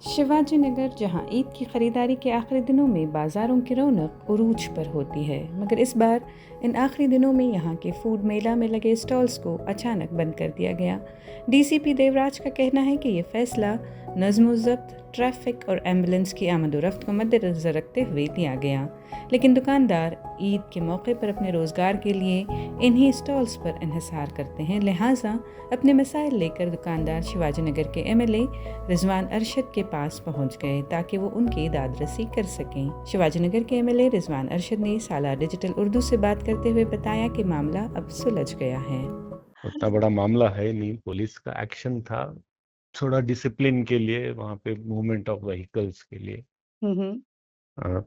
शिवाजी नगर, जहां ईद की खरीदारी के आखिरी दिनों में बाज़ारों की रौनक उरूज पर होती है, मगर इस बार इन आखिरी दिनों में यहां के फूड मेला में लगे स्टॉल्स को अचानक बंद कर दिया गया। डीसीपी देवराज का कहना है कि ये फैसला नज़्म-ओ-ज़ब्त, ट्रैफिक और एम्बुलेंस की आमद-ओ-रफ्त को मद्देनज़र रखते हुए लिया गया। लेकिन दुकानदार ईद के मौके पर अपने रोज़गार के लिए इन्हीं स्टॉल्स पर इन्हिसार करते हैं, लिहाजा अपने मसाइल लेकर दुकानदार शिवाजी नगर के एमएलए रिजवान अरशद के पास पहुंच गए ताकि वो उनकी दादरसी कर सकें। शिवाजी नगर के एमएलए रिजवान अरशद ने साला डिजिटल उर्दू से बात करते हुए बताया कि मामला अब सुलझ गया है। उतना बड़ा मामला है नहीं, पुलिस का एक्शन था थोड़ा डिसिप्लिन के लिए, वहाँ पे मूवमेंट ऑफ व्हीकल्स के लिए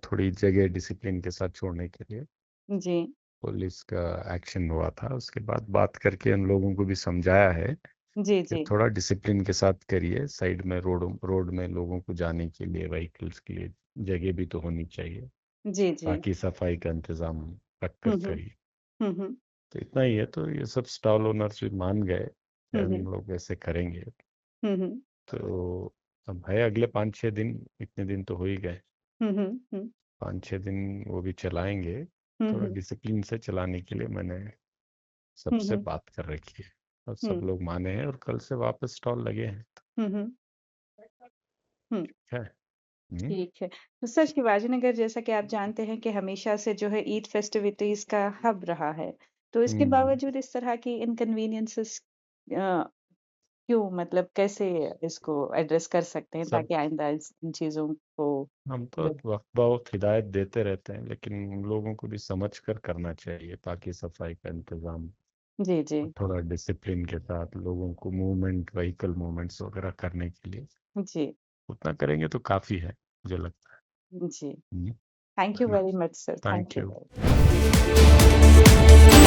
थोड़ी जगह डिसिप्लिन के साथ छोड़ने के लिए जी पुलिस का एक्शन हुआ था। उसके बाद बात करके उन लोगों को भी समझाया है जी कि जी थोड़ा डिसिप्लिन के साथ करिए, साइड में रोड में लोगों को जाने के लिए, व्हीकल्स के लिए जगह भी तो होनी चाहिए, जी जी। बाकी सफाई का इंतजाम रखकर हम्म करिए। हम्म तो इतना ही है। तो ये सब स्टॉल ओनर्स भी मान गए कि हम हम्म लोग ऐसे करेंगे। हम्म तो अब है अगले 5-6 दिन, इतने दिन तो हो ही गए, हम्म हम्म 5-6 दिन वो भी चलाएंगे। थोड़ा हम्म डिसिप्लिन से चलाने के लिए मैंने सबसे हम्म बात कर रखी है और सब हम्म लोग माने हैं और कल से वापस स्टॉल लगे हैं। हम्म हम्म। ठीक है। ठीक है। तो सर, शिवाजी नगर जैसा कि आप जानते हैं कि हमेशा से जो है ईद फेस्टिविटीज का हब रहा है, तो इसके हम्म बावजूद इस तरह की इनकन्वीनियंसेस क्यों, मतलब कैसे इसको एड्रेस कर सकते हैं सब ताकि आइंदा इन चीजों को हम तो जो। वक्त बहुत हिदायत देते रहते हैं, लेकिन उन लोगों को भी समझ कर करना चाहिए, ताकि सफाई का इंतजाम जी जी और थोड़ा डिसिप्लिन के साथ लोगों को मूवमेंट, व्हीकल मूवमेंट्स वगैरह करने के लिए जी उतना करेंगे तो काफी है, मुझे लगता जी। है। Thank you very much sir, thank thank you you. Very much.